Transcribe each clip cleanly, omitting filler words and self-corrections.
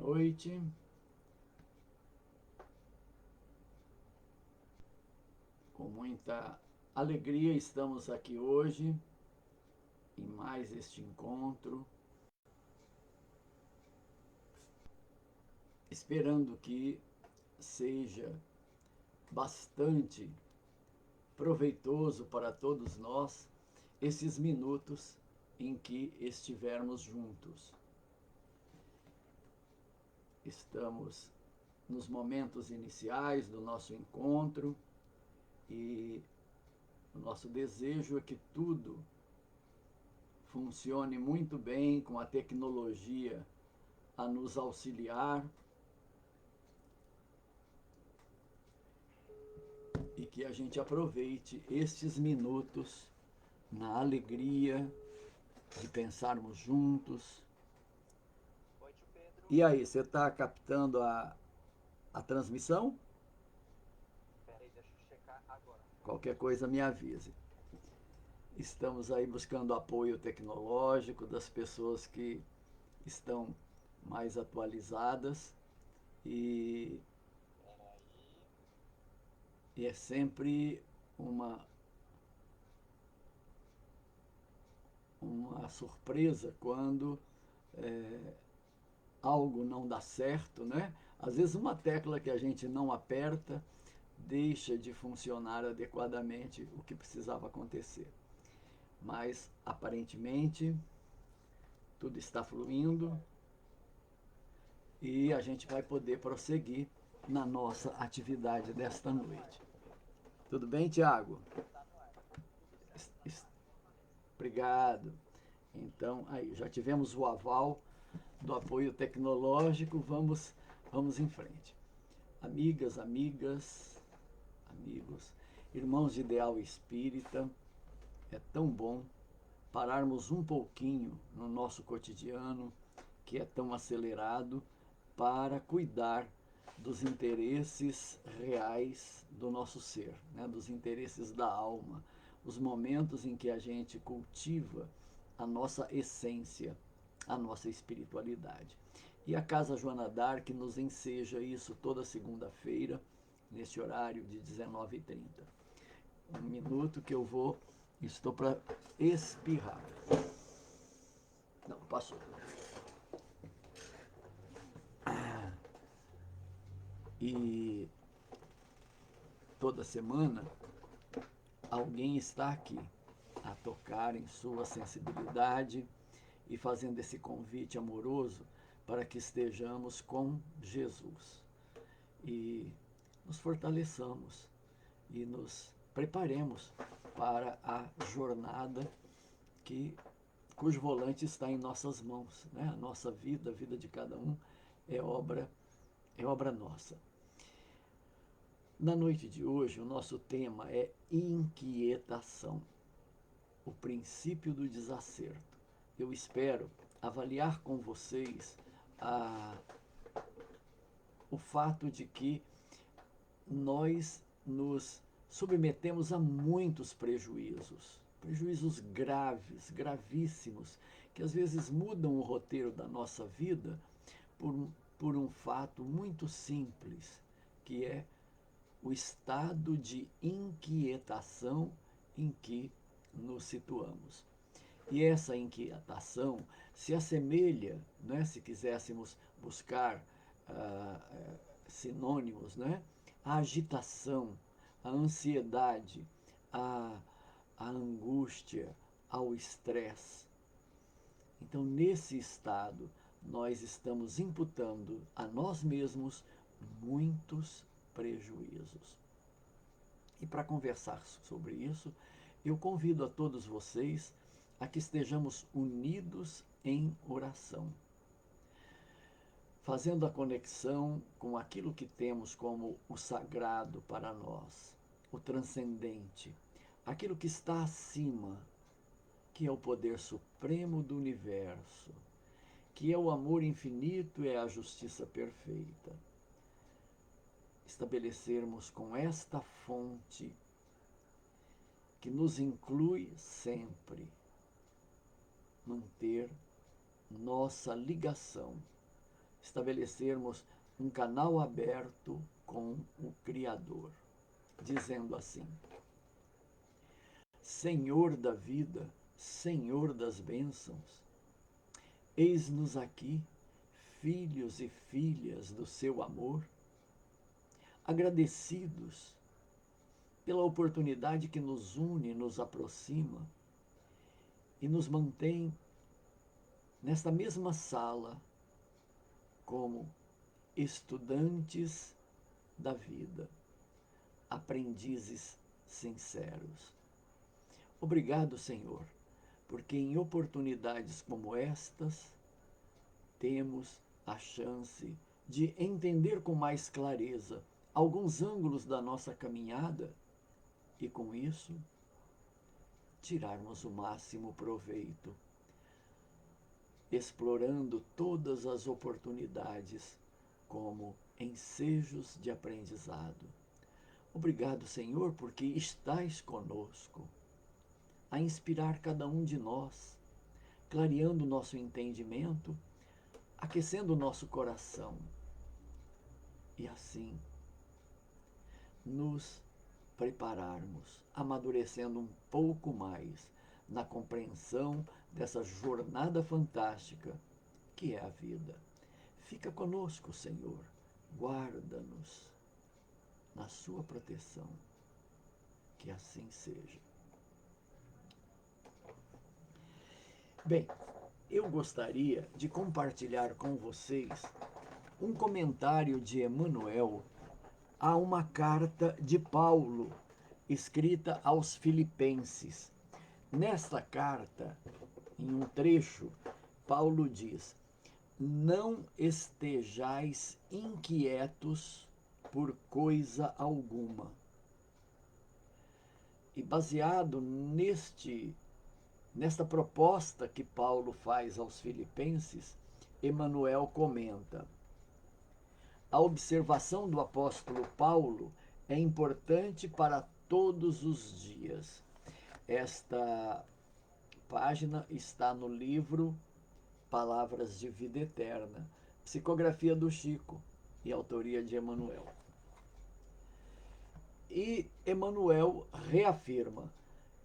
noite. Com muita alegria estamos aqui hoje em mais este encontro, esperando que seja bastante proveitoso para todos nós esses minutos em que estivermos juntos. Estamos nos momentos iniciais do nosso encontro e o nosso desejo é que tudo funcione muito bem com a tecnologia a nos auxiliar e que a gente aproveite estes minutos na alegria de pensarmos juntos. E aí, você está captando a transmissão? Peraí, deixa eu checar agora. Qualquer coisa me avise. Estamos aí buscando apoio tecnológico das pessoas que estão mais atualizadas e, Peraí. e é sempre uma, uma surpresa quando algo não dá certo, né? Às vezes uma tecla que a gente não aperta deixa de funcionar adequadamente o que precisava acontecer. Mas aparentemente tudo está fluindo e a gente vai poder prosseguir na nossa atividade desta noite. Tudo bem, Tiago? Tá no ar. Tudo certo. Obrigado. Então, aí, já tivemos o aval do apoio tecnológico, vamos em frente. Amigas, amigos, irmãos de ideal espírita, é tão bom pararmos um pouquinho no nosso cotidiano, que é tão acelerado, para cuidar dos interesses reais do nosso ser, né? Dos interesses da alma, os momentos em que a gente cultiva a nossa essência, a nossa espiritualidade. E a Casa Joana d'Arc nos enseja isso toda segunda-feira, neste horário de 19h30. Um minuto que estou para espirrar. Não, passou. E toda semana alguém está aqui a tocar em sua sensibilidade e fazendo esse convite amoroso para que estejamos com Jesus e nos fortaleçamos e nos preparemos para a jornada que cujo volante está em nossas mãos, né? A nossa vida, a vida de cada um é obra nossa. Na noite de hoje, o nosso tema é inquietação, o princípio do desacerto. Eu espero avaliar com vocês o fato de que nós nos submetemos a muitos prejuízos, prejuízos graves, gravíssimos, que às vezes mudam o roteiro da nossa vida por um fato muito simples, que é o estado de inquietação em que nos situamos. E essa inquietação se assemelha, né, se quiséssemos buscar sinônimos, né, à agitação, à ansiedade, à angústia, ao estresse. Então, nesse estado, nós estamos imputando a nós mesmos muitos prejuízos. E para conversar sobre isso, eu convido a todos vocês a que estejamos unidos em oração, fazendo a conexão com aquilo que temos como o sagrado para nós, o transcendente, aquilo que está acima, que é o poder supremo do universo, que é o amor infinito e é a justiça perfeita. Estabelecermos com esta fonte que nos inclui sempre, manter nossa ligação estabelecermos um canal aberto com o Criador, dizendo assim: Senhor da vida, Senhor das bênçãos, eis-nos aqui, filhos e filhas do seu amor, agradecidos pela oportunidade que nos une, nos aproxima e nos mantém nesta mesma sala como estudantes da vida, aprendizes sinceros. Obrigado, Senhor, porque em oportunidades como estas temos a chance de entender com mais clareza alguns ângulos da nossa caminhada e, com isso, tirarmos o máximo proveito, explorando todas as oportunidades como ensejos de aprendizado. Obrigado, Senhor, porque estás conosco, a inspirar cada um de nós, clareando o nosso entendimento, aquecendo o nosso coração e assim nos prepararmos, amadurecendo um pouco mais na compreensão dessa jornada fantástica que é a vida. Fica conosco, Senhor, guarda-nos na sua proteção, que assim seja. Bem, eu gostaria de compartilhar com vocês um comentário de Emmanuel a uma carta de Paulo, escrita aos Filipenses. Nesta carta, em um trecho, Paulo diz: não estejais inquietos por coisa alguma. E baseado nesta proposta que Paulo faz aos Filipenses, Emmanuel comenta: a observação do apóstolo Paulo é importante para todos os dias. Esta página está no livro Palavras de Vida Eterna, psicografia do Chico e autoria de Emmanuel. E Emmanuel reafirma: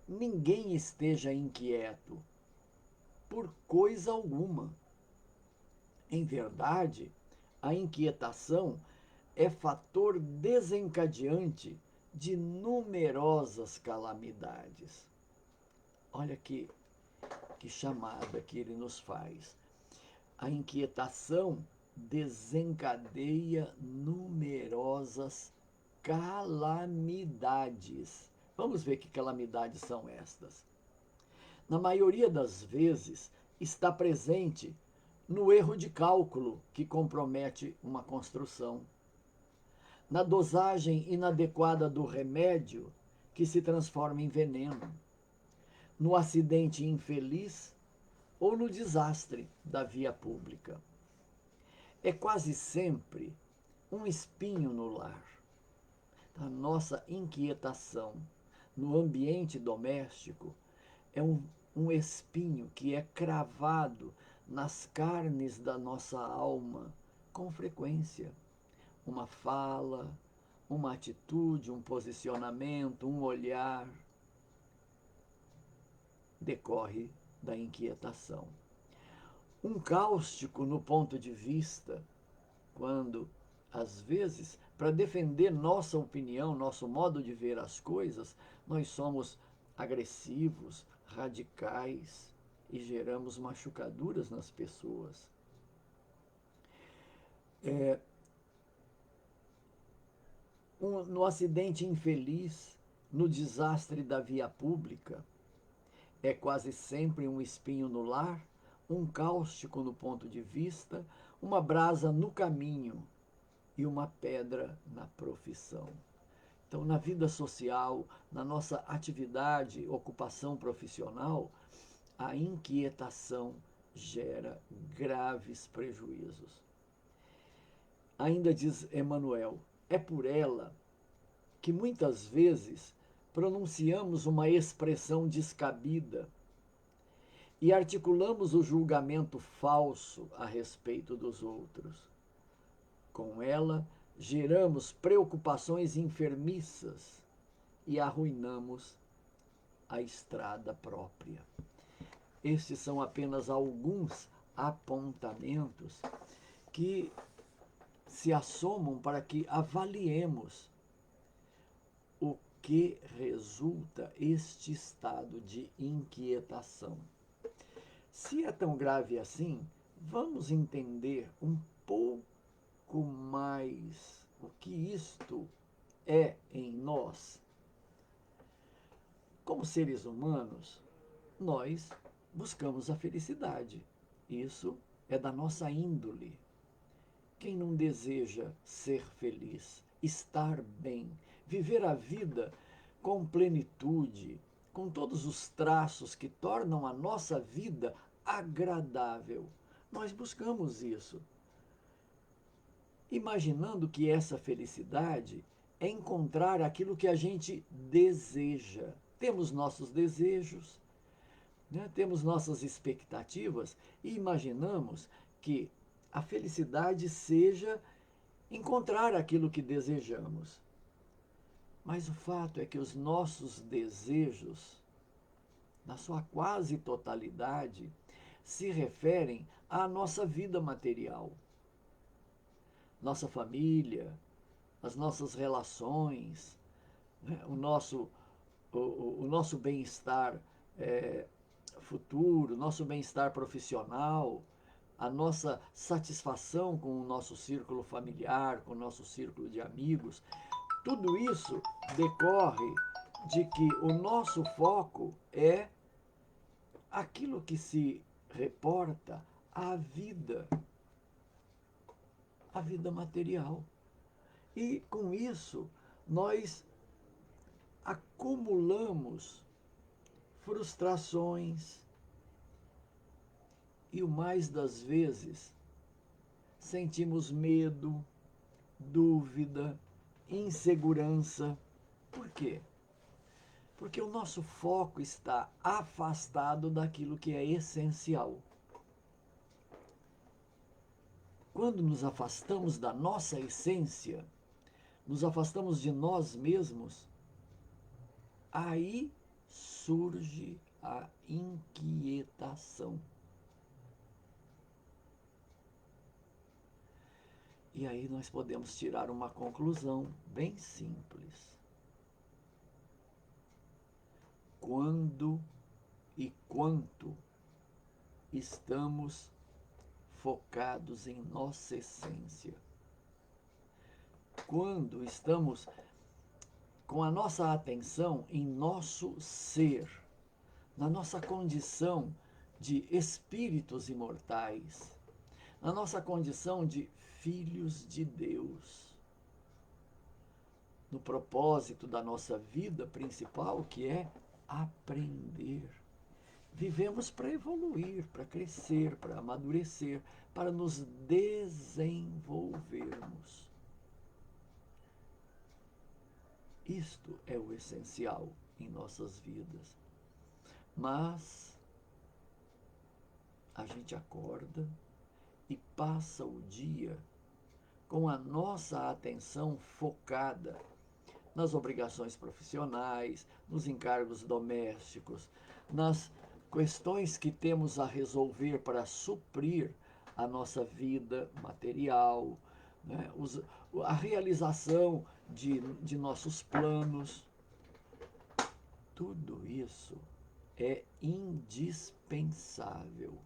ninguém esteja inquieto por coisa alguma. Em verdade, a inquietação é fator desencadeante de numerosas calamidades. Olha que chamada que ele nos faz. A inquietação desencadeia numerosas calamidades. Vamos ver que calamidades são estas. Na maioria das vezes, está presente no erro de cálculo que compromete uma construção, na dosagem inadequada do remédio que se transforma em veneno, no acidente infeliz ou no desastre da via pública. É quase sempre um espinho no lar. A nossa inquietação no ambiente doméstico é um espinho que é cravado nas carnes da nossa alma com frequência. Uma fala, uma atitude, um posicionamento, um olhar decorre da inquietação. Um cáustico no ponto de vista, quando, às vezes, para defender nossa opinião, nosso modo de ver as coisas, nós somos agressivos, radicais e geramos machucaduras nas pessoas. No acidente infeliz, no desastre da via pública, é quase sempre um espinho no lar, um cáustico no ponto de vista, uma brasa no caminho e uma pedra na profissão. Então, na vida social, na nossa atividade, ocupação profissional, a inquietação gera graves prejuízos. Ainda diz Emmanuel, é por ela que muitas vezes pronunciamos uma expressão descabida e articulamos o julgamento falso a respeito dos outros. Com ela, geramos preocupações enfermiças e arruinamos a estrada própria. Estes são apenas alguns apontamentos que se assomam para que avaliemos o que resulta este estado de inquietação. Se é tão grave assim, vamos entender um pouco mais o que isto é em nós. Como seres humanos, nós buscamos a felicidade. Isso é da nossa índole. Quem não deseja ser feliz, estar bem, viver a vida com plenitude, com todos os traços que tornam a nossa vida agradável? Nós buscamos isso, imaginando que essa felicidade é encontrar aquilo que a gente deseja. Temos nossos desejos, né? Temos nossas expectativas e imaginamos que a felicidade seja encontrar aquilo que desejamos. Mas o fato é que os nossos desejos, na sua quase totalidade, se referem à nossa vida material. Nossa família, as nossas relações, né? o nosso bem-estar futuro, nosso bem-estar profissional, a nossa satisfação com o nosso círculo familiar, com o nosso círculo de amigos. Tudo isso decorre de que o nosso foco é aquilo que se reporta à vida material. E com isso, nós acumulamos frustrações e, o mais das vezes, sentimos medo, dúvida, insegurança. Por quê? Porque o nosso foco está afastado daquilo que é essencial. Quando nos afastamos da nossa essência, nos afastamos de nós mesmos, aí surge a inquietação. E aí nós podemos tirar uma conclusão bem simples. Quando e quanto estamos focados em nossa essência, quando estamos com a nossa atenção em nosso ser, na nossa condição de espíritos imortais, na nossa condição de filhos de Deus, no propósito da nossa vida principal, que é aprender. Vivemos para evoluir, para crescer, para amadurecer, para nos desenvolvermos. Isto é o essencial em nossas vidas. Mas a gente acorda e passa o dia com a nossa atenção focada nas obrigações profissionais, nos encargos domésticos, nas questões que temos a resolver para suprir a nossa vida material, né? A realização de nossos planos. Tudo isso é indispensável.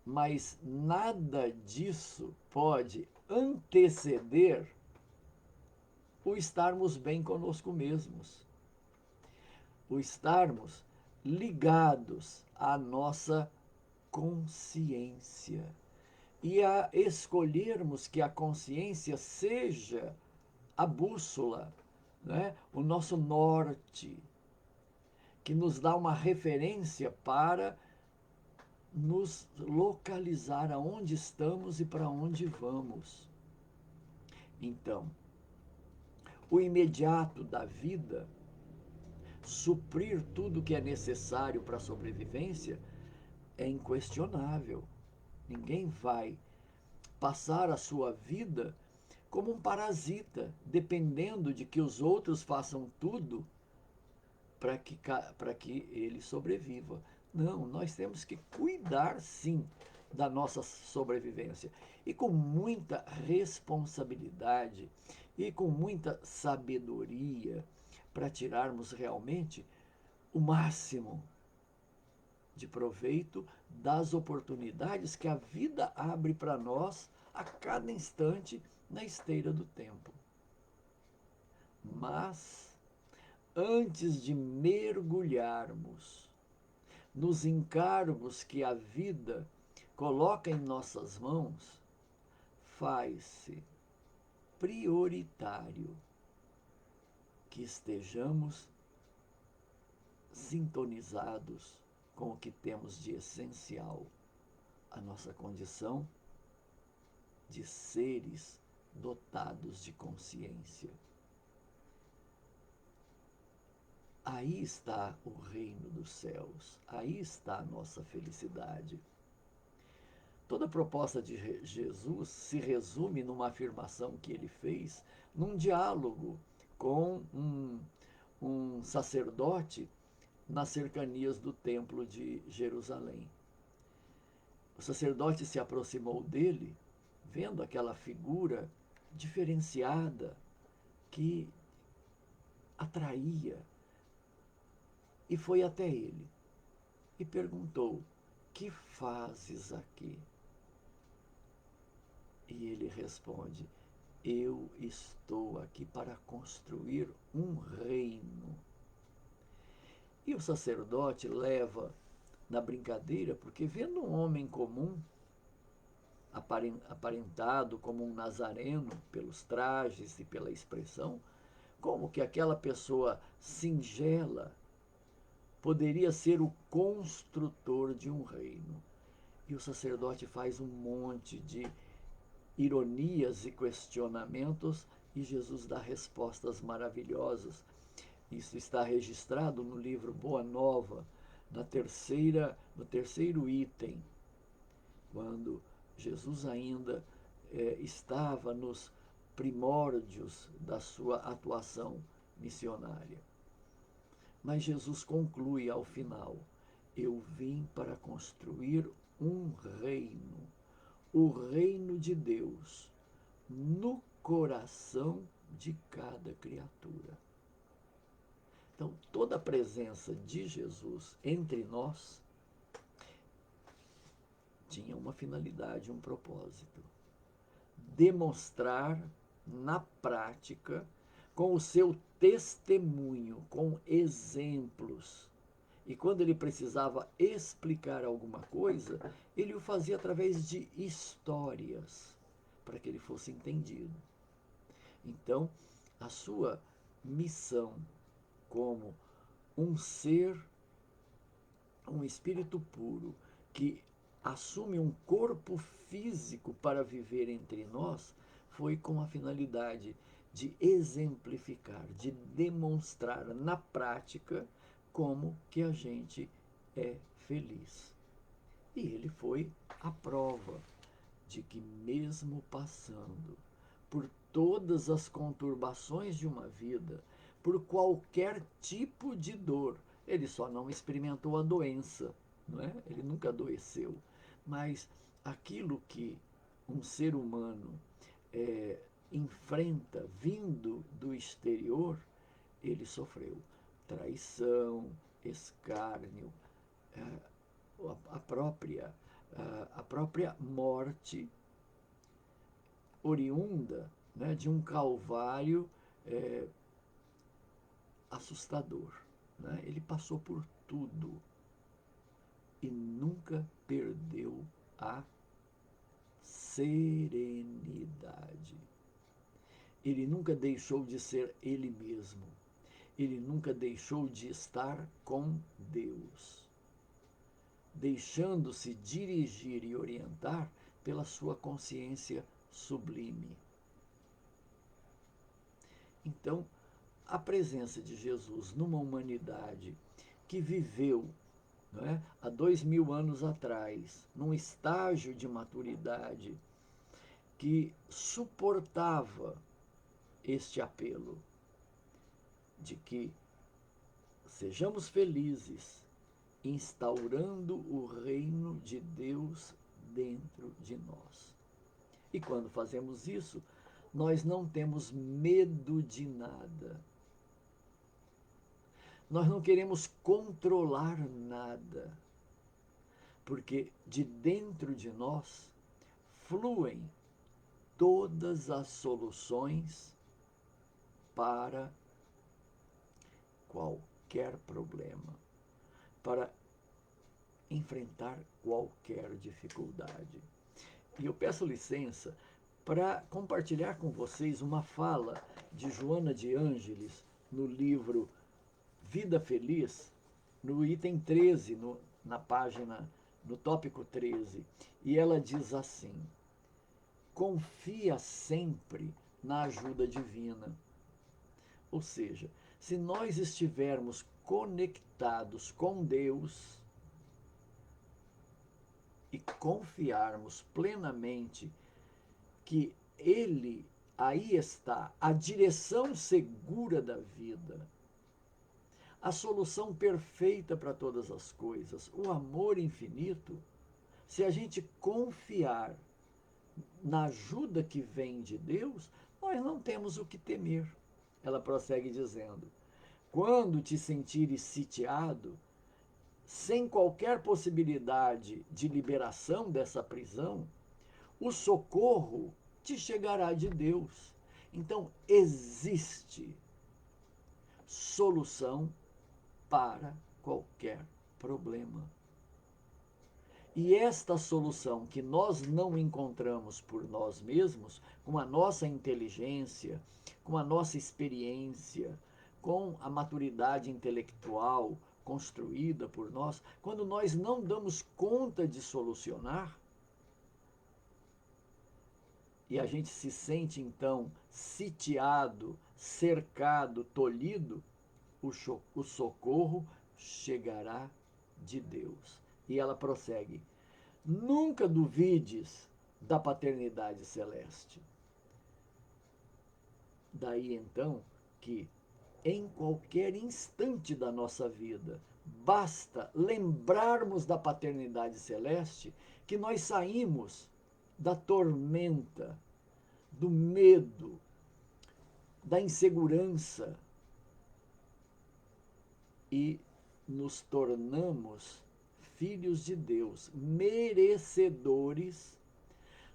Mas nada disso pode anteceder o estarmos bem conosco mesmos, o estarmos ligados à nossa consciência e a escolhermos que a consciência seja a bússola, né? O nosso norte, que nos dá uma referência para nos localizar aonde estamos e para onde vamos. Então, o imediato da vida, suprir tudo que é necessário para a sobrevivência, é inquestionável. Ninguém vai passar a sua vida como um parasita, dependendo de que os outros façam tudo para que ele sobreviva. Não, nós temos que cuidar sim da nossa sobrevivência e com muita responsabilidade e com muita sabedoria para tirarmos realmente o máximo de proveito das oportunidades que a vida abre para nós a cada instante na esteira do tempo. Mas, antes de mergulharmos nos encargos que a vida coloca em nossas mãos, faz-se prioritário que estejamos sintonizados com o que temos de essencial, a nossa condição de seres dotados de consciência. Aí está o reino dos céus, aí está a nossa felicidade. Toda a proposta de Jesus se resume numa afirmação que ele fez num diálogo com um sacerdote nas cercanias do templo de Jerusalém. O sacerdote se aproximou dele, vendo aquela figura diferenciada que atraía, e foi até ele e perguntou: que fazes aqui? E ele responde: eu estou aqui para construir um reino. E o sacerdote leva na brincadeira, porque vendo um homem comum, aparentado como um nazareno, pelos trajes e pela expressão, como que aquela pessoa singela poderia ser o construtor de um reino. E o sacerdote faz um monte de ironias e questionamentos e Jesus dá respostas maravilhosas. Isso está registrado no livro Boa Nova, no terceiro item, quando Jesus ainda estava nos primórdios da sua atuação missionária. Mas Jesus conclui ao final: eu vim para construir um reino, o reino de Deus, no coração de cada criatura. Então, toda a presença de Jesus entre nós tinha uma finalidade, um propósito: demonstrar na prática, com o seu testemunho, com exemplos. E quando ele precisava explicar alguma coisa, ele o fazia através de histórias, para que ele fosse entendido. Então, a sua missão como um ser, um espírito puro, que assume um corpo físico para viver entre nós, foi com a finalidade de exemplificar, de demonstrar na prática como que a gente é feliz. E ele foi a prova de que, mesmo passando por todas as conturbações de uma vida, por qualquer tipo de dor, ele só não experimentou a doença, não é? Ele nunca adoeceu, mas aquilo que um ser humano enfrenta vindo do exterior, ele sofreu traição, escárnio, a própria morte oriunda, né, de um calvário assustador. Né? Ele passou por tudo e nunca perdeu a serenidade. Ele nunca deixou de ser ele mesmo. Ele nunca deixou de estar com Deus, deixando-se dirigir e orientar pela sua consciência sublime. Então, a presença de Jesus numa humanidade que viveu, não há 2000 anos atrás, num estágio de maturidade que suportava este apelo de que sejamos felizes instaurando o reino de Deus dentro de nós. E quando fazemos isso, nós não temos medo de nada. Nós não queremos controlar nada, porque de dentro de nós fluem todas as soluções para qualquer problema, para enfrentar qualquer dificuldade. E eu peço licença para compartilhar com vocês uma fala de Joana de Ângeles no livro Vida Feliz, no item 13, na página, no tópico 13. E ela diz assim: confia sempre na ajuda divina. Ou seja, se nós estivermos conectados com Deus e confiarmos plenamente que Ele aí está, a direção segura da vida, a solução perfeita para todas as coisas, o amor infinito, se a gente confiar na ajuda que vem de Deus, nós não temos o que temer. Ela prossegue dizendo: quando te sentires sitiado, sem qualquer possibilidade de liberação dessa prisão, o socorro te chegará de Deus. Então, existe solução para qualquer problema. E esta solução que nós não encontramos por nós mesmos, com a nossa inteligência, com a nossa experiência, com a maturidade intelectual construída por nós, quando nós não damos conta de solucionar, e a gente se sente então sitiado, cercado, tolhido, o socorro chegará de Deus. E ela prossegue: nunca duvides da paternidade celeste. Daí então que em qualquer instante da nossa vida, basta lembrarmos da paternidade celeste que nós saímos da tormenta, do medo, da insegurança e nos tornamos filhos de Deus, merecedores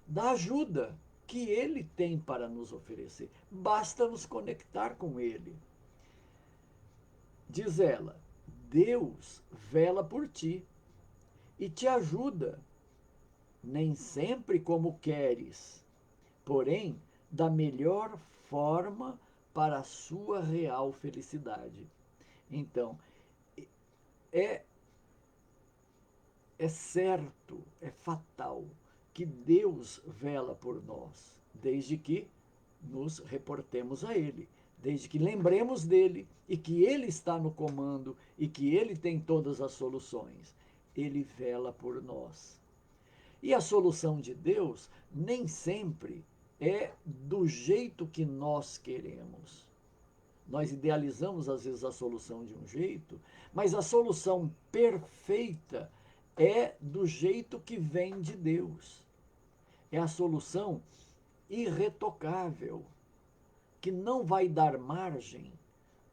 da ajuda que Ele tem para nos oferecer. Basta nos conectar com Ele. Diz ela: Deus vela por ti e te ajuda, nem sempre como queres, porém da melhor forma para a sua real felicidade. Então, é certo, é fatal que Deus vela por nós, desde que nos reportemos a Ele, desde que lembremos dele e que Ele está no comando e que Ele tem todas as soluções. Ele vela por nós. E a solução de Deus nem sempre é do jeito que nós queremos. Nós idealizamos às vezes a solução de um jeito, mas a solução perfeita é do jeito que vem de Deus. É a solução irretocável, que não vai dar margem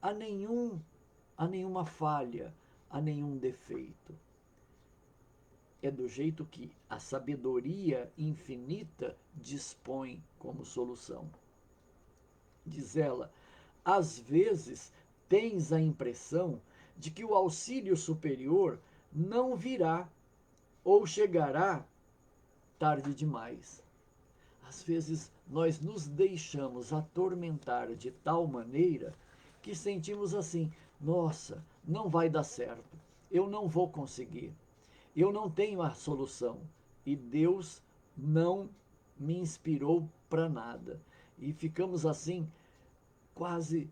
a nenhuma falha, a nenhum defeito. É do jeito que a sabedoria infinita dispõe como solução. Diz ela: às vezes tens a impressão de que o auxílio superior não virá ou chegará tarde demais. Às vezes nós nos deixamos atormentar de tal maneira que sentimos assim: nossa, não vai dar certo, eu não vou conseguir, eu não tenho a solução e Deus não me inspirou para nada. E ficamos assim, quase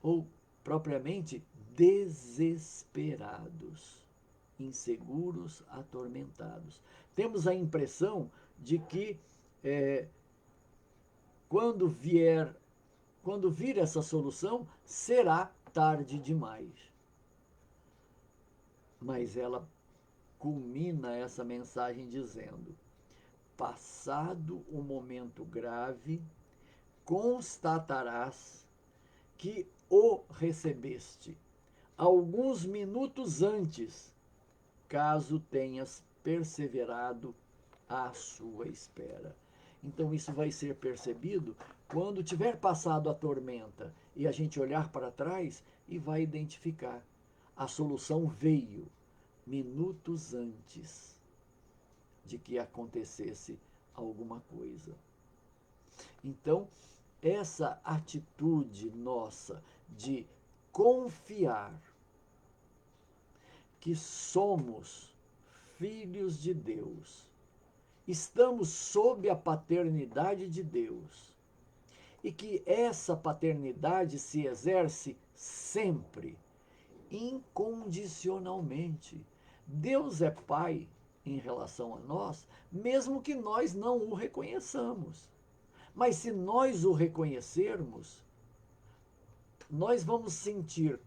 ou propriamente desesperados, inseguros, atormentados. Temos a impressão de que quando vir essa solução, será tarde demais. Mas ela culmina essa mensagem dizendo: passado o momento grave, constatarás que o recebeste alguns minutos antes, caso tenhas perseverado à sua espera. Então isso vai ser percebido quando tiver passado a tormenta e a gente olhar para trás e vai identificar. A solução veio minutos antes de que acontecesse alguma coisa. Então, essa atitude nossa de confiar que somos filhos de Deus, estamos sob a paternidade de Deus e que essa paternidade se exerce sempre, incondicionalmente. Deus é Pai em relação a nós, mesmo que nós não o reconheçamos. Mas se nós o reconhecermos, nós vamos sentir,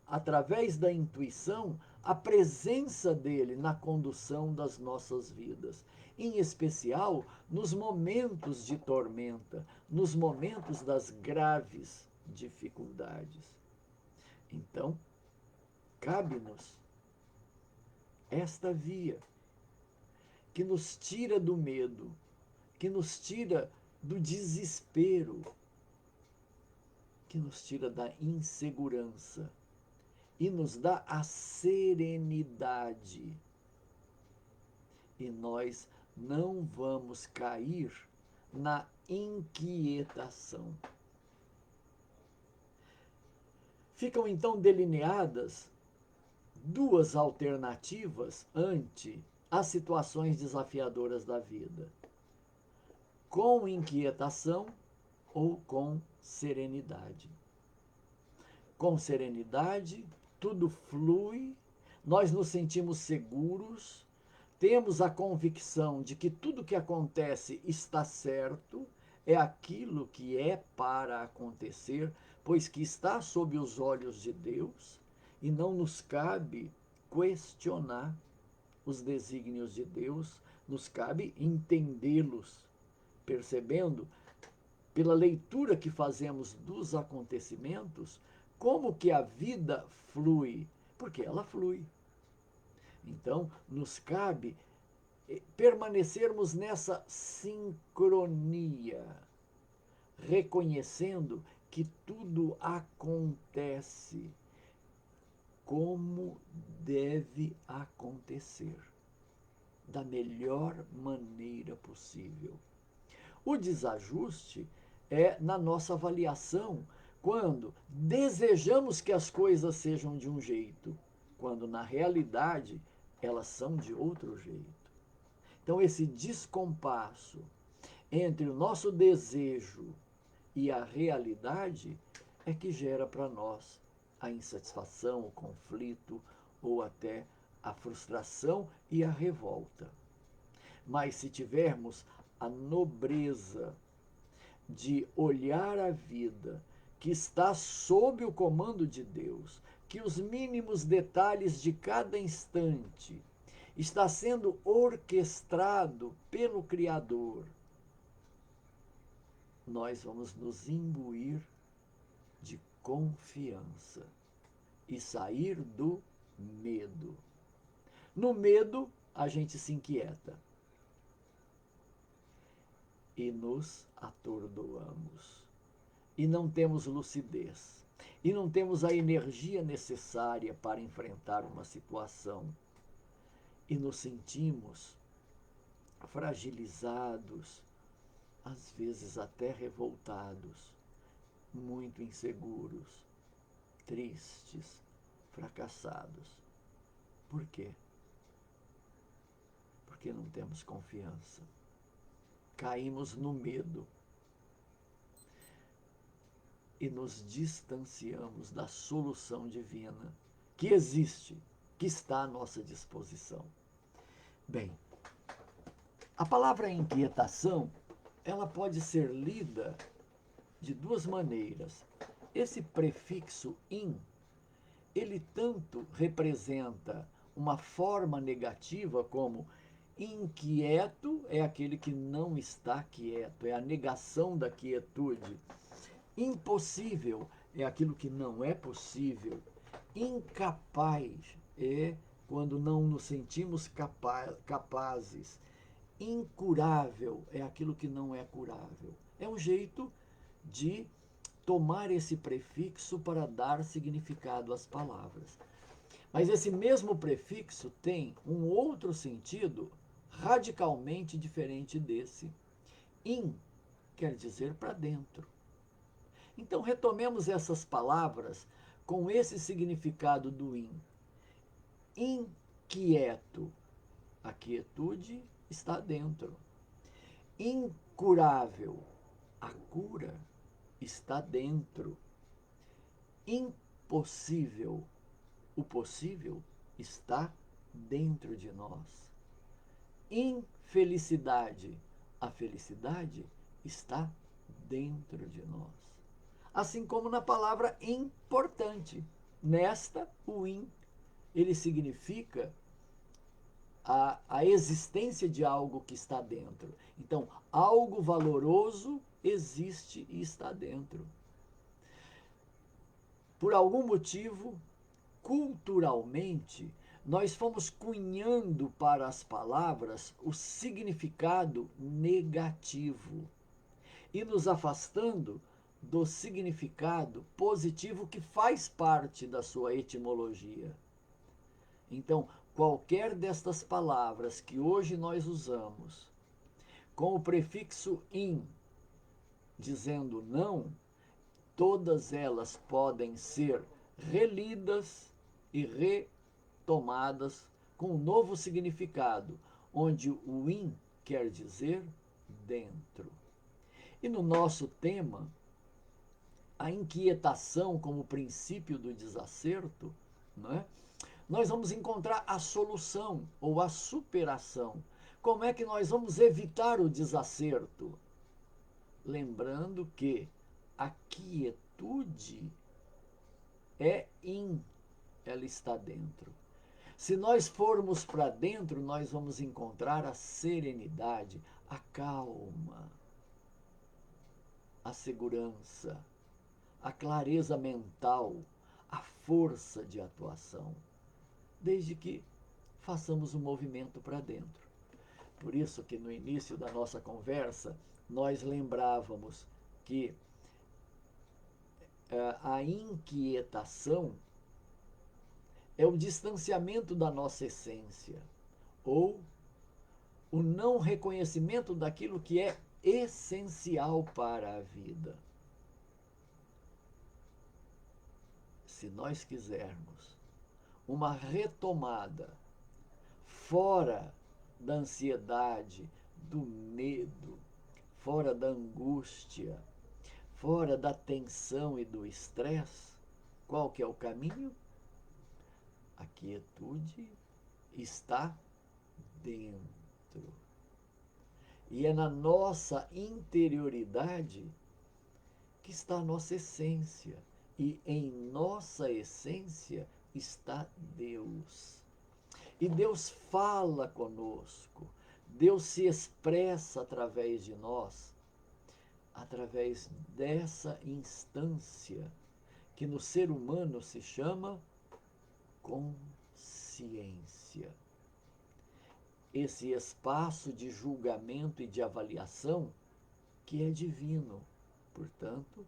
através da intuição, a presença dele na condução das nossas vidas, em especial nos momentos de tormenta, nos momentos das graves dificuldades. Então, cabe-nos esta via que nos tira do medo, que nos tira do desespero, que nos tira da insegurança e nos dá a serenidade. E nós não vamos cair na inquietação. Ficam então delineadas duas alternativas ante as situações desafiadoras da vida: com inquietação ou com serenidade. Com serenidade, tudo flui, nós nos sentimos seguros, temos a convicção de que tudo que acontece está certo, é aquilo que é para acontecer, pois que está sob os olhos de Deus, e não nos cabe questionar os desígnios de Deus, nos cabe entendê-los, percebendo, pela leitura que fazemos dos acontecimentos, como que a vida flui, porque ela flui. Então, nos cabe permanecermos nessa sincronia, reconhecendo que tudo acontece como deve acontecer, da melhor maneira possível. O desajuste é na nossa avaliação, quando desejamos que as coisas sejam de um jeito, quando na realidade elas são de outro jeito. Então, esse descompasso entre o nosso desejo e a realidade é que gera para nós a insatisfação, o conflito ou até a frustração e a revolta. Mas se tivermos a nobreza de olhar a vida que está sob o comando de Deus, que os mínimos detalhes de cada instante está sendo orquestrado pelo Criador, nós vamos nos imbuir de confiança e sair do medo. No medo, a gente se inquieta e nos atordoamos. E não temos lucidez. E não temos a energia necessária para enfrentar uma situação. E nos sentimos fragilizados, às vezes até revoltados, muito inseguros, tristes, fracassados. Por quê? Porque não temos confiança. Caímos no medo e nos distanciamos da solução divina que existe, que está à nossa disposição. Bem, a palavra inquietação ela pode ser lida de duas maneiras. Esse prefixo in, ele tanto representa uma forma negativa como inquieto é aquele que não está quieto, é a negação da quietude. Impossível é aquilo que não é possível. Incapaz é quando não nos sentimos capazes. Incurável é aquilo que não é curável. É um jeito de tomar esse prefixo para dar significado às palavras. Mas esse mesmo prefixo tem um outro sentido radicalmente diferente desse. In quer dizer para dentro. Então retomemos essas palavras com esse significado do in. Inquieto, a quietude está dentro. Incurável, a cura está dentro. Impossível, o possível está dentro de nós. Infelicidade, a felicidade está dentro de nós. Assim como na palavra importante. Nesta, o in, ele significa a existência de algo que está dentro. Então, algo valoroso existe e está dentro. Por algum motivo, culturalmente, nós fomos cunhando para as palavras o significado negativo e nos afastando do significado positivo que faz parte da sua etimologia. Então, qualquer destas palavras que hoje nós usamos, com o prefixo in, dizendo não, todas elas podem ser relidas e retomadas com um novo significado, onde o in quer dizer dentro. E no nosso tema, a inquietação como princípio do desacerto, não é? Nós vamos encontrar a solução ou a superação. Como é que nós vamos evitar o desacerto? Lembrando que a quietude é in, ela está dentro. Se nós formos para dentro, nós vamos encontrar a serenidade, a calma, a segurança, a clareza mental, a força de atuação, desde que façamos um movimento para dentro. Por isso que no início da nossa conversa, nós lembrávamos que a inquietação é o distanciamento da nossa essência, ou o não reconhecimento daquilo que é essencial para a vida. Se nós quisermos uma retomada fora da ansiedade, do medo, fora da angústia, fora da tensão e do estresse, qual que é o caminho? A quietude está dentro. E é na nossa interioridade que está a nossa essência. E em nossa essência está Deus. E Deus fala conosco. Deus se expressa através de nós, através dessa instância que no ser humano se chama consciência. Esse espaço de julgamento e de avaliação que é divino, portanto,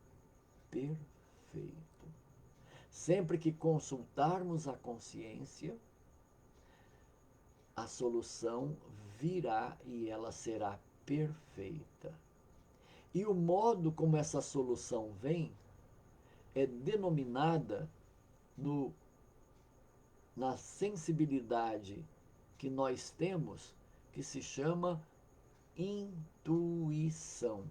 perfeito. Sempre que consultarmos a consciência, a solução virá e ela será perfeita. E o modo como essa solução vem é denominada na sensibilidade que nós temos, que se chama intuição.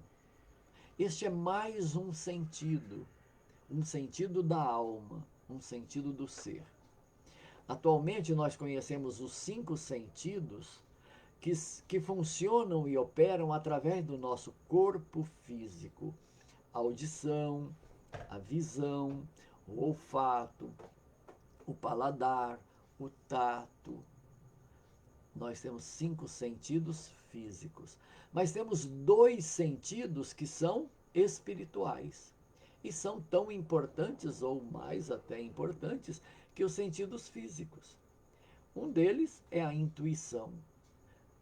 Este é mais um sentido da alma, um sentido do ser. Atualmente nós conhecemos os 5 sentidos que funcionam e operam através do nosso corpo físico. A audição, a visão, o olfato, o paladar, o tato. Nós temos 5 sentidos físicos, mas temos 2 sentidos que são espirituais e são tão importantes ou mais até importantes que os sentidos físicos. Um deles é a intuição.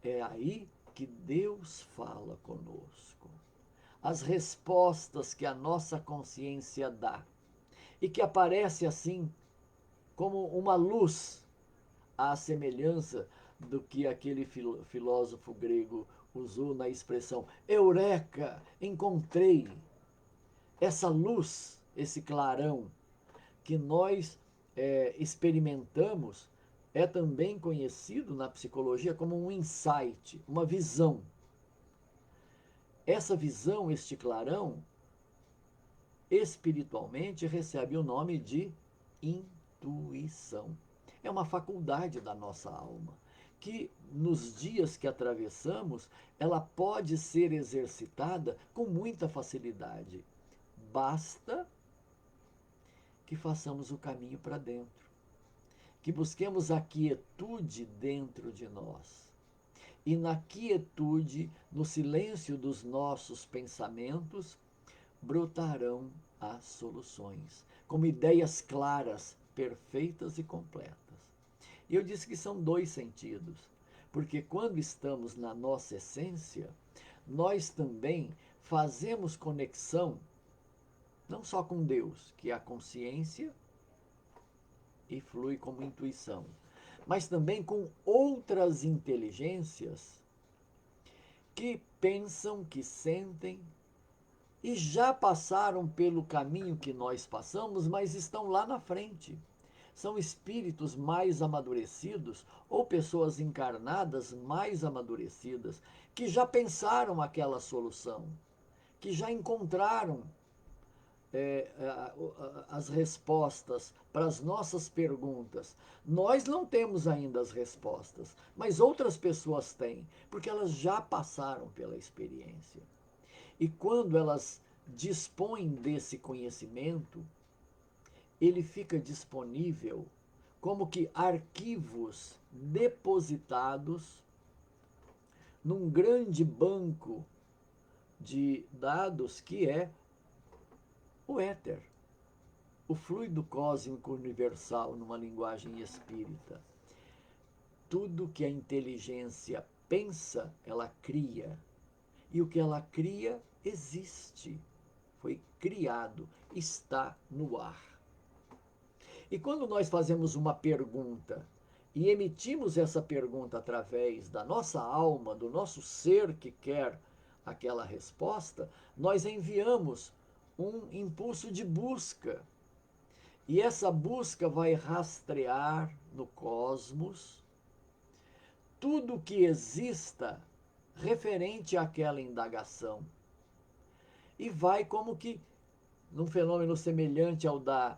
É aí que Deus fala conosco. As respostas que a nossa consciência dá e que aparece assim como uma luz, à semelhança do que aquele filósofo grego usou na expressão eureka, encontrei. Essa luz, esse clarão que nós experimentamos é também conhecido na psicologia como um insight, uma visão. Essa visão, este clarão, espiritualmente recebe o nome de intuição. É uma faculdade da nossa alma, que nos dias que atravessamos, ela pode ser exercitada com muita facilidade. Basta que façamos o caminho para dentro, que busquemos a quietude dentro de nós. E na quietude, no silêncio dos nossos pensamentos, brotarão as soluções, como ideias claras, perfeitas e completas. E eu disse que são 2 sentidos, porque quando estamos na nossa essência, nós também fazemos conexão, não só com Deus, que é a consciência e flui como intuição, mas também com outras inteligências que pensam, que sentem e já passaram pelo caminho que nós passamos, mas estão lá na frente. São espíritos mais amadurecidos ou pessoas encarnadas mais amadurecidas que já pensaram aquela solução, que já encontraram as respostas para as nossas perguntas. Nós não temos ainda as respostas, mas outras pessoas têm, porque elas já passaram pela experiência. E quando elas dispõem desse conhecimento, ele fica disponível como que arquivos depositados num grande banco de dados que é o éter, o fluido cósmico universal numa linguagem espírita. Tudo que a inteligência pensa, ela cria. E o que ela cria existe, foi criado, está no ar. E quando nós fazemos uma pergunta e emitimos essa pergunta através da nossa alma, do nosso ser que quer aquela resposta, nós enviamos um impulso de busca. E essa busca vai rastrear no cosmos tudo que exista referente àquela indagação. E vai como que num fenômeno semelhante ao da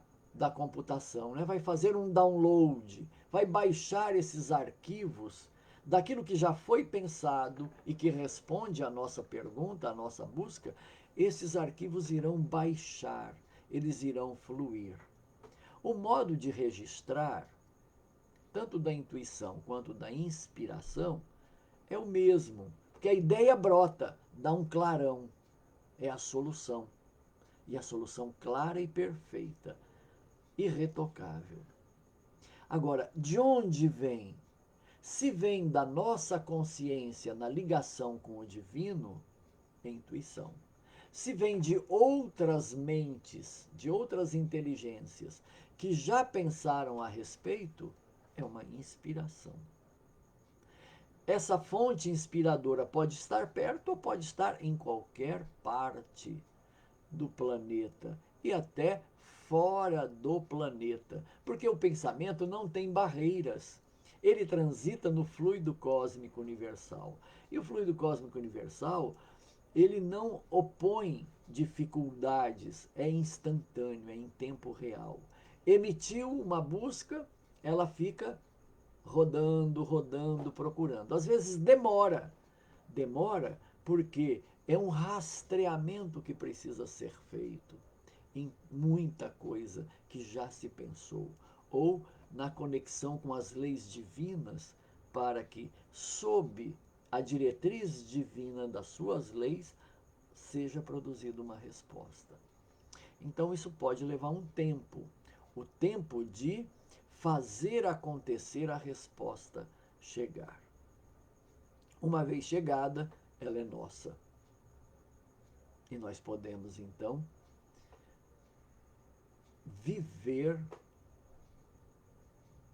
computação, né? Vai fazer um download, vai baixar esses arquivos daquilo que já foi pensado e que responde à nossa pergunta, à nossa busca. Esses arquivos irão baixar, eles irão fluir. O modo de registrar, tanto da intuição quanto da inspiração, é o mesmo, porque a ideia brota, dá um clarão, é a solução. E a solução clara e perfeita, irretocável. Agora, de onde vem? Se vem da nossa consciência na ligação com o divino, é intuição. Se vem de outras mentes, de outras inteligências que já pensaram a respeito, é uma inspiração. Essa fonte inspiradora pode estar perto ou pode estar em qualquer parte do planeta e até fora do planeta, porque o pensamento não tem barreiras. Ele transita no fluido cósmico universal. E o fluido cósmico universal, ele não opõe dificuldades, é instantâneo, é em tempo real. Emitiu uma busca, ela fica rodando, rodando, procurando. Às vezes demora porque é um rastreamento que precisa ser feito em muita coisa que já se pensou, ou na conexão com as leis divinas, para que, sob a diretriz divina das suas leis, seja produzida uma resposta. Então, isso pode levar um tempo, o tempo de fazer acontecer a resposta chegar. Uma vez chegada, ela é nossa. E nós podemos, então, viver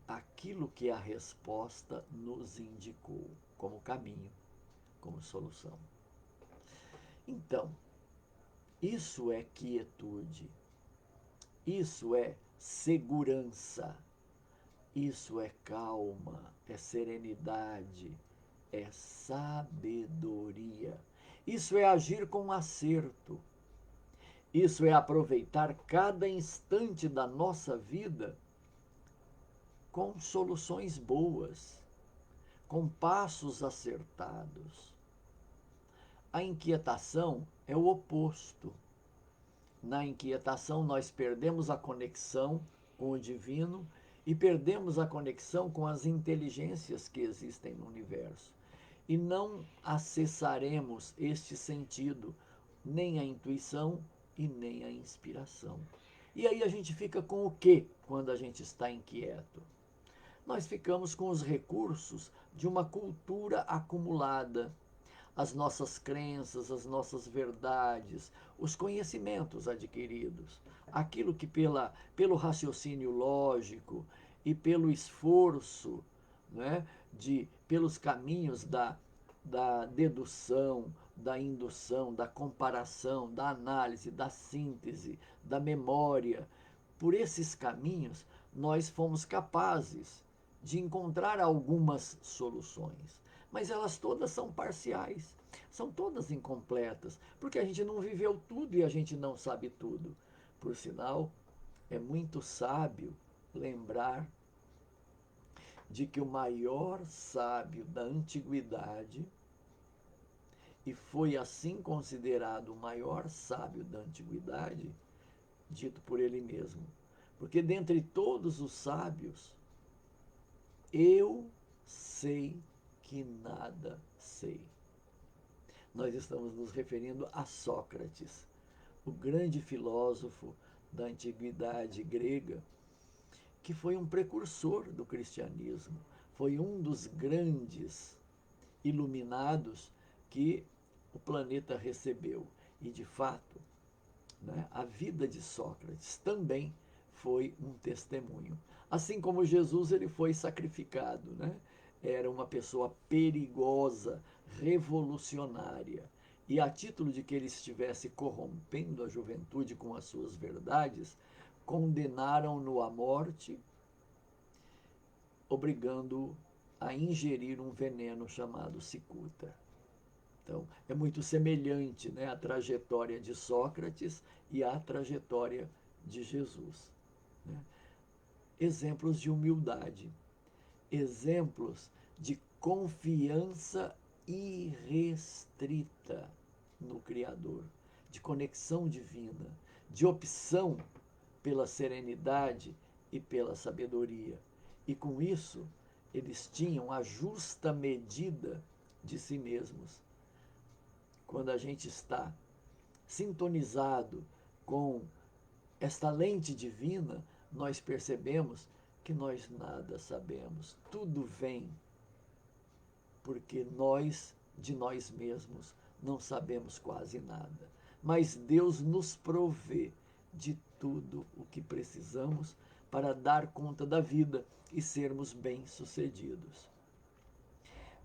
aquilo que a resposta nos indicou como caminho, como solução. Então, isso é quietude, isso é segurança, isso é calma, é serenidade, é sabedoria. Isso é agir com acerto. Isso é aproveitar cada instante da nossa vida com soluções boas, com passos acertados. A inquietação é o oposto. Na inquietação, nós perdemos a conexão com o divino e perdemos a conexão com as inteligências que existem no universo. E não acessaremos este sentido, nem a intuição e nem a inspiração. E aí a gente fica com o quê quando a gente está inquieto? Nós ficamos com os recursos de uma cultura acumulada, as nossas crenças, as nossas verdades, os conhecimentos adquiridos, aquilo que pelo raciocínio lógico e pelo esforço, né, pelos caminhos da dedução, da indução, da comparação, da análise, da síntese, da memória, por esses caminhos nós fomos capazes de encontrar algumas soluções, mas elas todas são parciais, são todas incompletas, porque a gente não viveu tudo e a gente não sabe tudo. Por sinal, é muito sábio lembrar de que o maior sábio da antiguidade, e foi assim considerado o maior sábio da antiguidade, dito por ele mesmo, porque dentre todos os sábios, eu sei que nada sei. Nós estamos nos referindo a Sócrates, o grande filósofo da antiguidade grega, que foi um precursor do cristianismo, foi um dos grandes iluminados que o planeta recebeu. E, de fato, né, a vida de Sócrates também foi um testemunho. Assim como Jesus, ele foi sacrificado, né? Era uma pessoa perigosa, revolucionária. E a título de que ele estivesse corrompendo a juventude com as suas verdades, condenaram-no à morte, obrigando-o a ingerir um veneno chamado cicuta. Então, é muito semelhante, né, a trajetória de Sócrates e a trajetória de Jesus. Né? Exemplos de humildade, exemplos de confiança irrestrita no Criador, de conexão divina, de opção pela serenidade e pela sabedoria. E com isso, eles tinham a justa medida de si mesmos. Quando a gente está sintonizado com esta lente divina, nós percebemos que nós nada sabemos. Tudo vem porque nós, de nós mesmos, não sabemos quase nada. Mas Deus nos provê de tudo o que precisamos para dar conta da vida e sermos bem-sucedidos.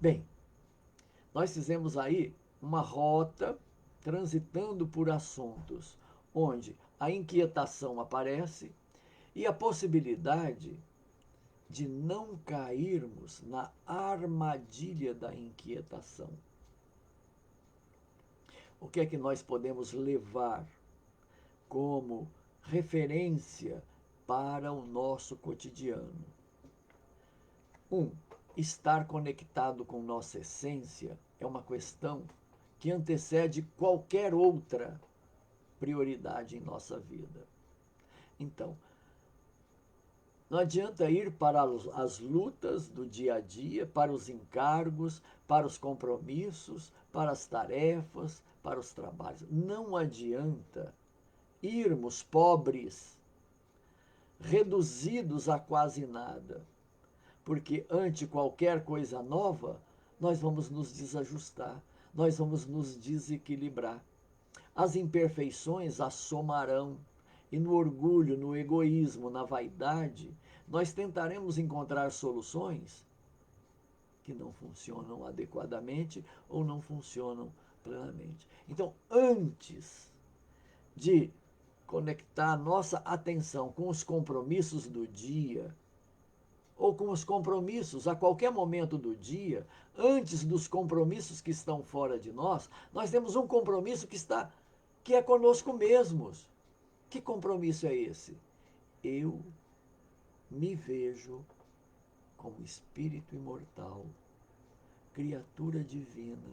Bem, nós fizemos aí uma rota transitando por assuntos onde a inquietação aparece e a possibilidade de não cairmos na armadilha da inquietação. O que é que nós podemos levar como referência para o nosso cotidiano? Estar conectado com nossa essência é uma questão que antecede qualquer outra prioridade em nossa vida. Então, não adianta ir para as lutas do dia a dia, para os encargos, para os compromissos, para as tarefas, para os trabalhos. Não adianta irmos pobres, reduzidos a quase nada, porque ante qualquer coisa nova, nós vamos nos desajustar, nós vamos nos desequilibrar. As imperfeições assomarão, e no orgulho, no egoísmo, na vaidade, nós tentaremos encontrar soluções que não funcionam adequadamente ou não funcionam plenamente. Então, antes de conectar nossa atenção com os compromissos do dia, ou com os compromissos a qualquer momento do dia, antes dos compromissos que estão fora de nós, nós temos um compromisso que é conosco mesmos. Que compromisso é esse? Eu me vejo como espírito imortal, criatura divina,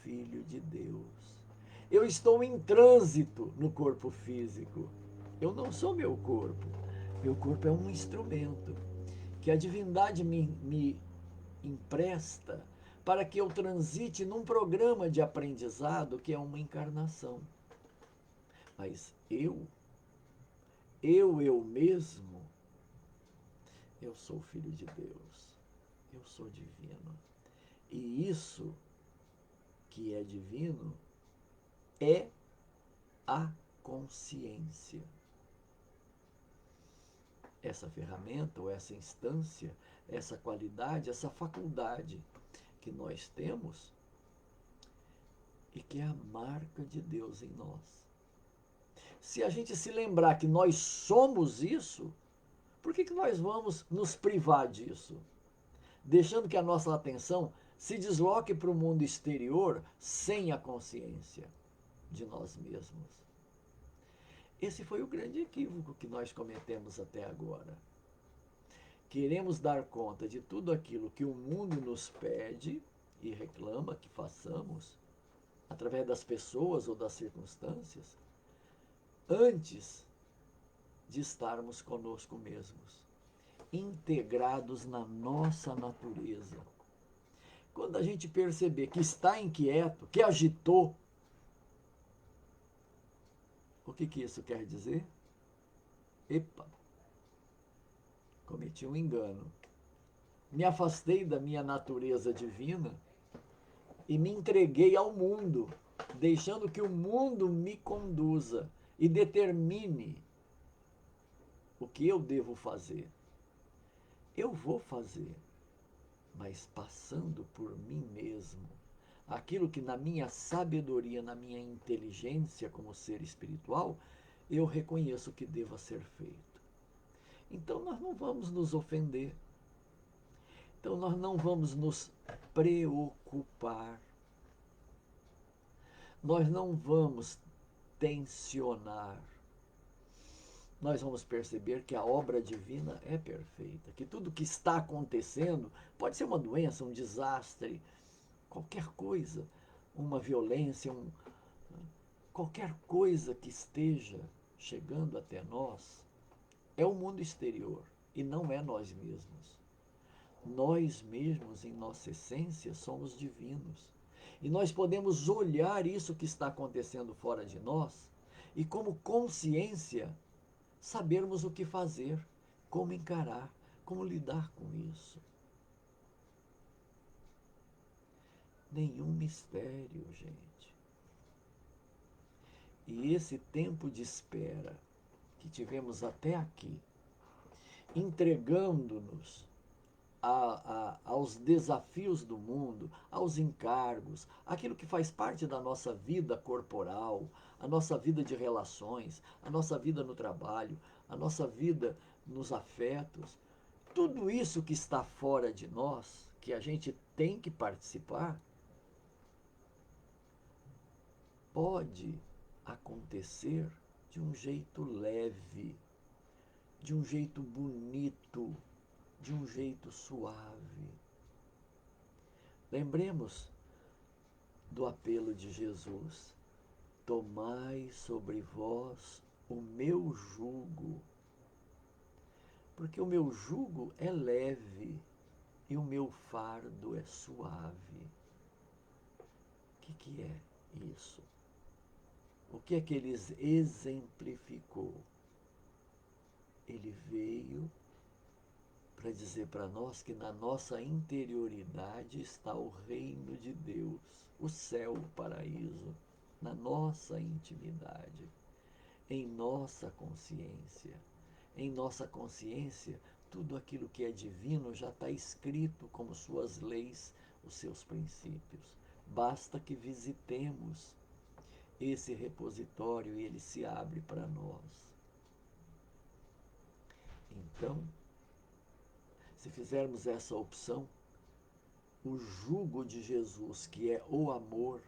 filho de Deus. Eu estou em trânsito no corpo físico. Eu não sou meu corpo. Meu corpo é um instrumento que a divindade me empresta para que eu transite num programa de aprendizado que é uma encarnação. Mas eu mesmo, eu sou filho de Deus. Eu sou divino. E isso que é divino é a consciência. Essa ferramenta, ou essa instância, essa qualidade, essa faculdade que nós temos e que é a marca de Deus em nós. Se a gente se lembrar que nós somos isso, por que nós vamos nos privar disso? Deixando que a nossa atenção se desloque para o mundo exterior sem a consciência de nós mesmos. Esse foi o grande equívoco que nós cometemos até agora. Queremos dar conta de tudo aquilo que o mundo nos pede e reclama que façamos, através das pessoas ou das circunstâncias, antes de estarmos conosco mesmos, integrados na nossa natureza. Quando a gente perceber que está inquieto, que agitou, o que isso quer dizer? Epa, cometi um engano. Me afastei da minha natureza divina e me entreguei ao mundo, deixando que o mundo me conduza e determine o que eu devo fazer. Eu vou fazer, mas passando por mim mesmo. Aquilo que na minha sabedoria, na minha inteligência como ser espiritual, eu reconheço que deva ser feito. Então nós não vamos nos ofender. Então nós não vamos nos preocupar. Nós não vamos tensionar. Nós vamos perceber que a obra divina é perfeita, que tudo que está acontecendo pode ser uma doença, um desastre, qualquer coisa, uma violência, qualquer coisa que esteja chegando até nós, é o mundo exterior e não é nós mesmos. Nós mesmos, em nossa essência, somos divinos. E nós podemos olhar isso que está acontecendo fora de nós e, como consciência, sabermos o que fazer, como encarar, como lidar com isso. Nenhum mistério, gente. E esse tempo de espera que tivemos até aqui, entregando-nos aos desafios do mundo, aos encargos, aquilo que faz parte da nossa vida corporal, a nossa vida de relações, a nossa vida no trabalho, a nossa vida nos afetos, tudo isso que está fora de nós, que a gente tem que participar, pode acontecer de um jeito leve, de um jeito bonito, de um jeito suave. Lembremos do apelo de Jesus: tomai sobre vós o meu jugo, porque o meu jugo é leve e o meu fardo é suave. O que é isso? O que é que ele exemplificou? Ele veio para dizer para nós que na nossa interioridade está o reino de Deus, o céu, o paraíso, na nossa intimidade, em nossa consciência. Em nossa consciência, tudo aquilo que é divino já está escrito como suas leis, os seus princípios. Basta que visitemos esse repositório e ele se abre para nós. Então, se fizermos essa opção, o jugo de Jesus, que é o amor,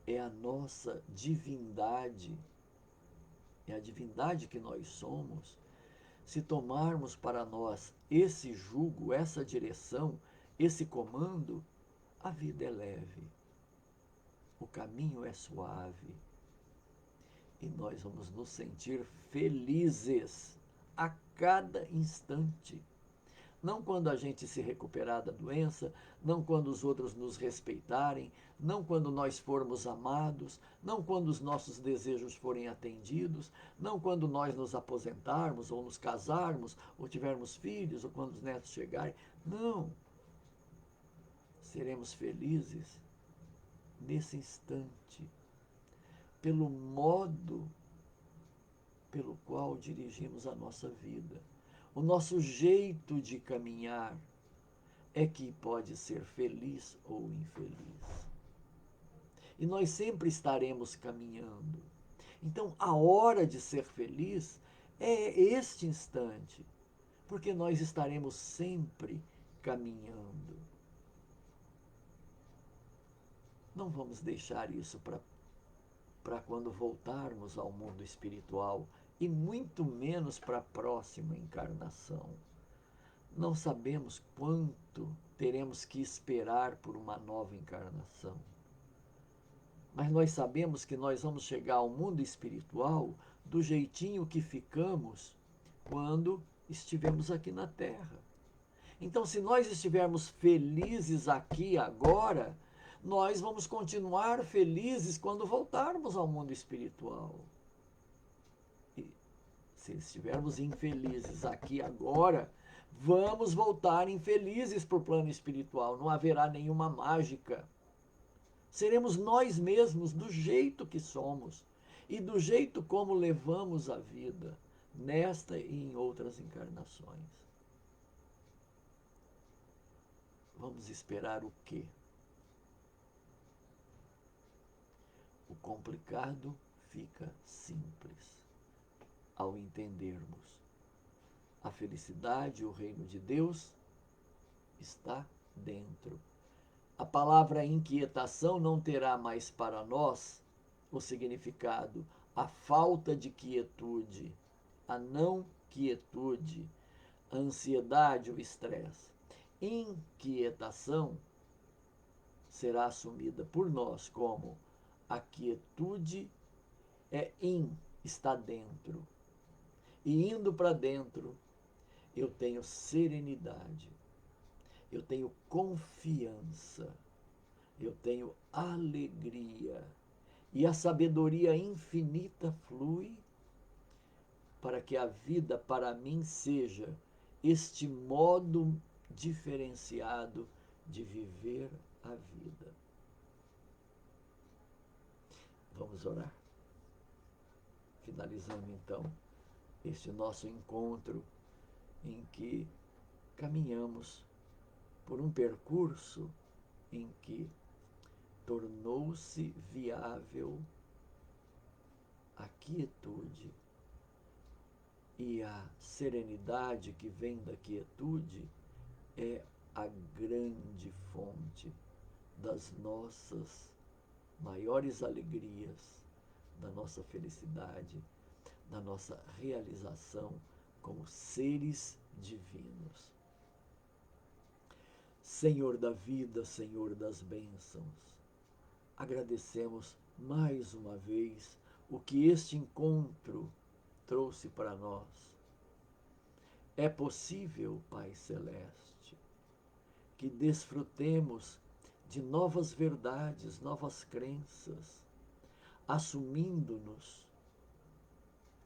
é a nossa divindade, é a divindade que nós somos. Se tomarmos para nós esse jugo, essa direção, esse comando, a vida é leve, o caminho é suave e nós vamos nos sentir felizes a cada instante. Não quando a gente se recuperar da doença, não quando os outros nos respeitarem, não quando nós formos amados, não quando os nossos desejos forem atendidos, não quando nós nos aposentarmos, ou nos casarmos, ou tivermos filhos, ou quando os netos chegarem. Não. Seremos felizes nesse instante, pelo modo pelo qual dirigimos a nossa vida. O nosso jeito de caminhar é que pode ser feliz ou infeliz. E nós sempre estaremos caminhando. Então, a hora de ser feliz é este instante, porque nós estaremos sempre caminhando. Não vamos deixar isso para quando voltarmos ao mundo espiritual, e muito menos para a próxima encarnação. Não sabemos quanto teremos que esperar por uma nova encarnação. Mas nós sabemos que nós vamos chegar ao mundo espiritual do jeitinho que ficamos quando estivemos aqui na Terra. Então, se nós estivermos felizes aqui agora, nós vamos continuar felizes quando voltarmos ao mundo espiritual. E se estivermos infelizes aqui agora, vamos voltar infelizes para o plano espiritual. Não haverá nenhuma mágica. Seremos nós mesmos do jeito que somos e do jeito como levamos a vida, nesta e em outras encarnações. Vamos esperar o quê? O complicado fica simples ao entendermos. A felicidade, o reino de Deus, está dentro. A palavra inquietação não terá mais para nós o significado a falta de quietude, a não quietude, a ansiedade, o estresse. Inquietação será assumida por nós como a quietude está dentro. E indo para dentro, eu tenho serenidade, eu tenho confiança, eu tenho alegria. E a sabedoria infinita flui para que a vida para mim seja este modo diferenciado de viver a vida. Vamos orar. Finalizando então este nosso encontro em que caminhamos por um percurso em que tornou-se viável a quietude, e a serenidade que vem da quietude é a grande fonte das nossas maiores alegrias, da nossa felicidade, da nossa realização como seres divinos. Senhor da vida, Senhor das bênçãos, agradecemos mais uma vez o que este encontro trouxe para nós. É possível, Pai Celeste, que desfrutemos de novas verdades, novas crenças, assumindo-nos,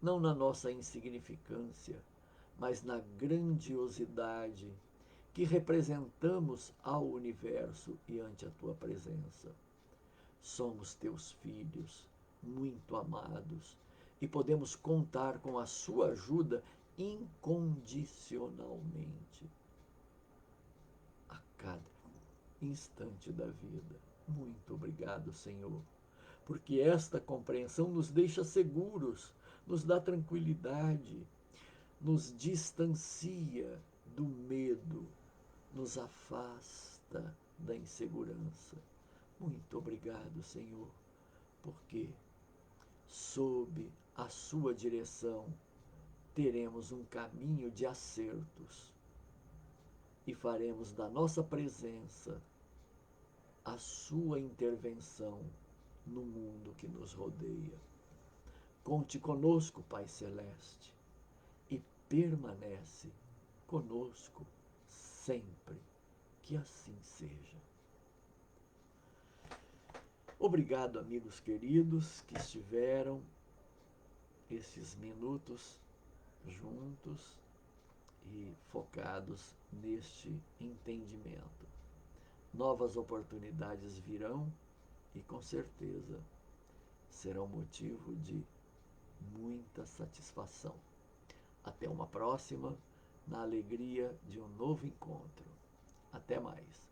não na nossa insignificância, mas na grandiosidade que representamos ao universo e ante a tua presença. Somos teus filhos, muito amados, e podemos contar com a sua ajuda incondicionalmente a cada instante da vida. Muito obrigado, Senhor, porque esta compreensão nos deixa seguros, nos dá tranquilidade, nos distancia do medo, nos afasta da insegurança. Muito obrigado, Senhor, porque sob a sua direção teremos um caminho de acertos e faremos da nossa presença a sua intervenção no mundo que nos rodeia. Conte conosco, Pai Celeste, e permanece conosco sempre. Que assim seja. Obrigado, amigos queridos, que estiveram esses minutos juntos e focados neste entendimento. Novas oportunidades virão e, com certeza, serão motivo de muita satisfação. Até uma próxima, na alegria de um novo encontro. Até mais.